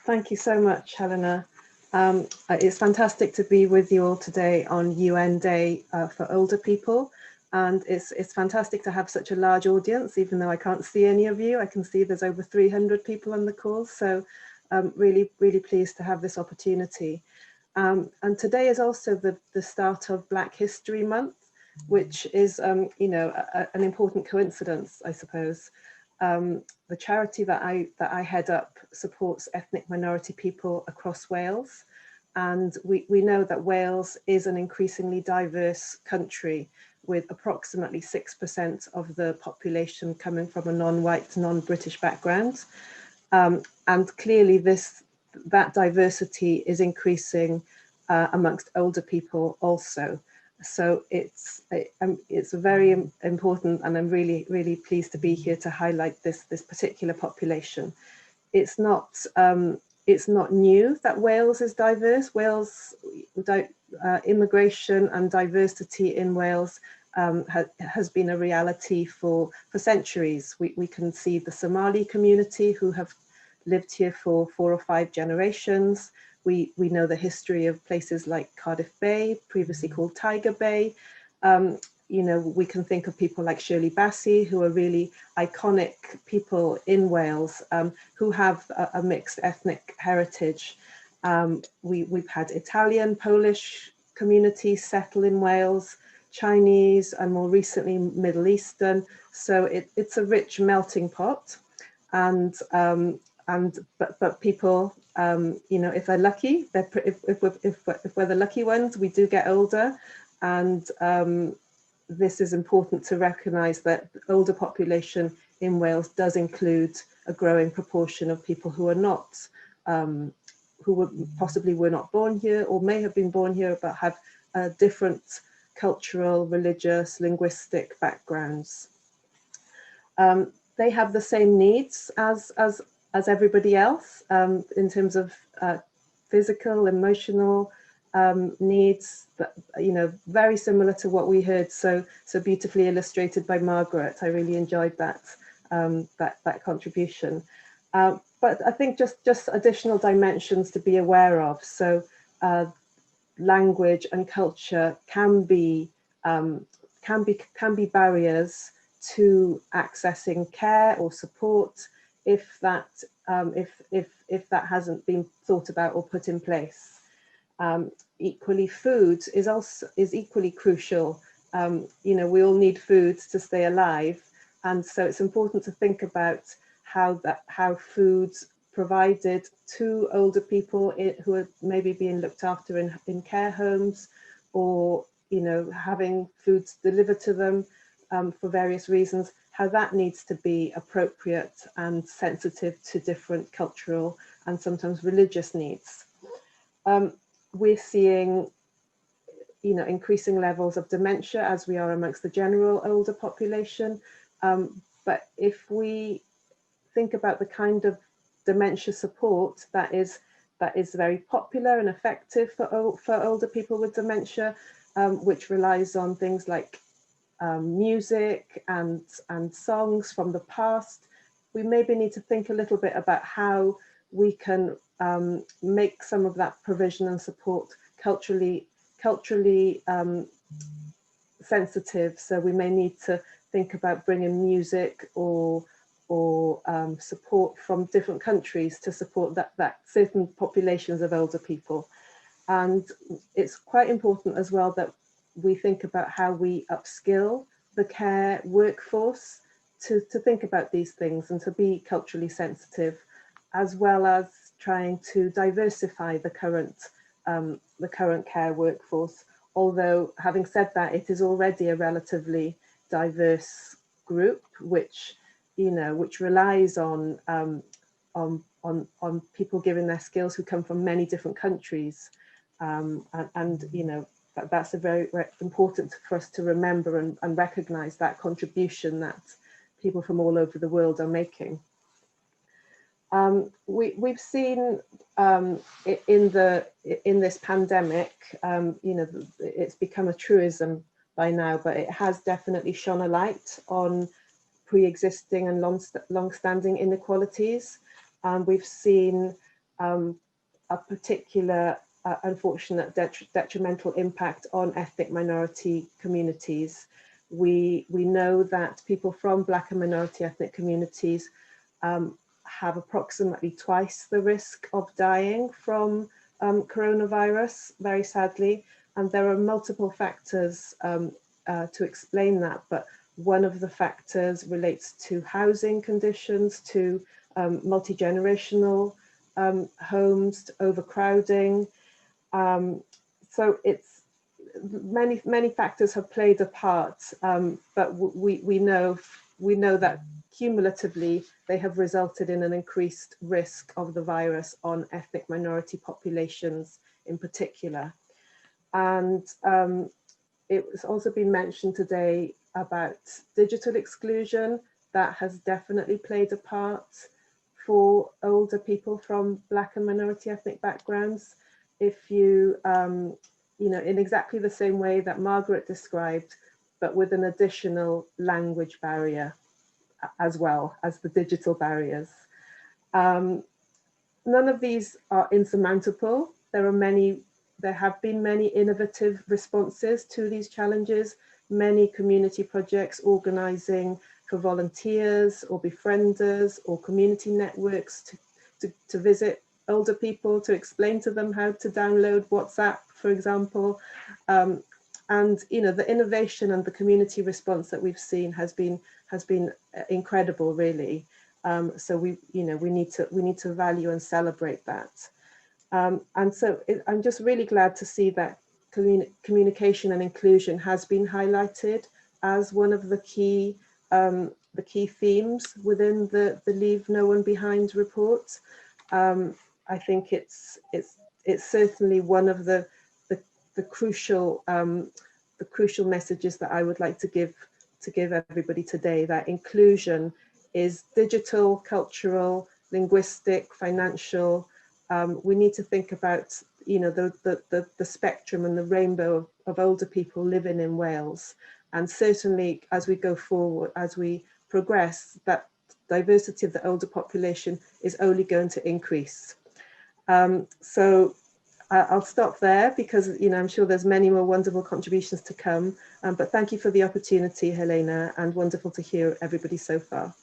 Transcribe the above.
Thank you so much, Helena. It's fantastic to be with you all today on UN Day for Older People. And it's fantastic to have such a large audience, even though I can't see any of you. I can see there's over 300 people on the call. So really, really pleased to have this opportunity. And today is also the start of Black History Month, which is, an important coincidence, I suppose. The charity that I head up supports ethnic minority people across Wales. And we know that Wales is an increasingly diverse country with approximately 6% of the population coming from a non-white, non-British background. And clearly that diversity is increasing amongst older people also. So it's very important, and I'm really, really pleased to be here to highlight this particular population. It's not new that Wales is diverse. Wales, immigration and diversity in Wales has been a reality for centuries. We can see the Somali community who have lived here for 4 or 5 generations. We know the history of places like Cardiff Bay, previously called Tiger Bay. We can think of people like Shirley Bassey, who are really iconic people in Wales, who have a mixed ethnic heritage. We've had Italian, Polish communities settle in Wales, Chinese, and more recently Middle Eastern. So it's a rich melting pot, but people, if they're lucky, if we're the lucky ones, we do get older, and this is important to recognise that the older population in Wales does include a growing proportion of people who are not, possibly were not born here, or may have been born here but have different cultural, religious, linguistic backgrounds. They have the same needs as everybody else in terms of physical, emotional needs, very similar to what we heard so beautifully illustrated by Margaret. I really enjoyed that contribution. But I think just additional dimensions to be aware of. So language and culture can be barriers to accessing care or support if that hasn't been thought about or put in place. Equally, food is equally crucial. We all need food to stay alive, and so it's important to think about how food's provided to older people who are maybe being looked after in care homes, or having foods delivered to them for various reasons, how that needs to be appropriate and sensitive to different cultural and sometimes religious needs. We're seeing increasing levels of dementia as we are amongst the general older population. But if we think about the kind of dementia support that is very popular and effective for older people with dementia, which relies on things like music and songs from the past, we maybe need to think a little bit about how we can make some of that provision and support culturally sensitive. So we may need to think about bringing music or support from different countries to support that certain populations of older people. And it's quite important as well that we think about how we upskill the care workforce to think about these things and to be culturally sensitive, as well as trying to diversify the current care workforce. Although, having said that, it is already a relatively diverse group, which relies on people giving their skills who come from many different countries, that's a very important for us to remember and recognise that contribution that people from all over the world are making. We've seen in this pandemic, it's become a truism by now, but it has definitely shone a light on pre-existing and long-standing inequalities. We've seen a particular unfortunate detrimental impact on ethnic minority communities. We know that people from Black and minority ethnic communities have approximately twice the risk of dying from coronavirus, very sadly, and there are multiple factors to explain that, but one of the factors relates to housing conditions, to multi-generational homes, to overcrowding. So it's many factors have played a part, but we know that cumulatively they have resulted in an increased risk of the virus on ethnic minority populations in particular. And it was also been mentioned today about digital exclusion. That has definitely played a part for older people from Black and minority ethnic backgrounds. If you, you know, in exactly the same way that Margaret described, but with an additional language barrier as well as the digital barriers. None of these are insurmountable. There have been many innovative responses to these challenges, many community projects organizing for volunteers or befrienders or community networks to visit older people, to explain to them how to download WhatsApp, for example. And you know, the innovation and the community response that we've seen has been incredible, really. So we need to value and celebrate that. And so I'm just really glad to see that communication and inclusion has been highlighted as one of the key themes within the Leave No One Behind report. I think it's certainly one of the crucial messages that I would like to give everybody today, that inclusion is digital, cultural, linguistic, financial. We need to think about, you know, the spectrum and the rainbow of older people living in Wales. And certainly as we go forward, as we progress, that diversity of the older population is only going to increase. So I'll stop there because, you know, I'm sure there's many more wonderful contributions to come. But thank you for the opportunity, Helena, and wonderful to hear everybody so far.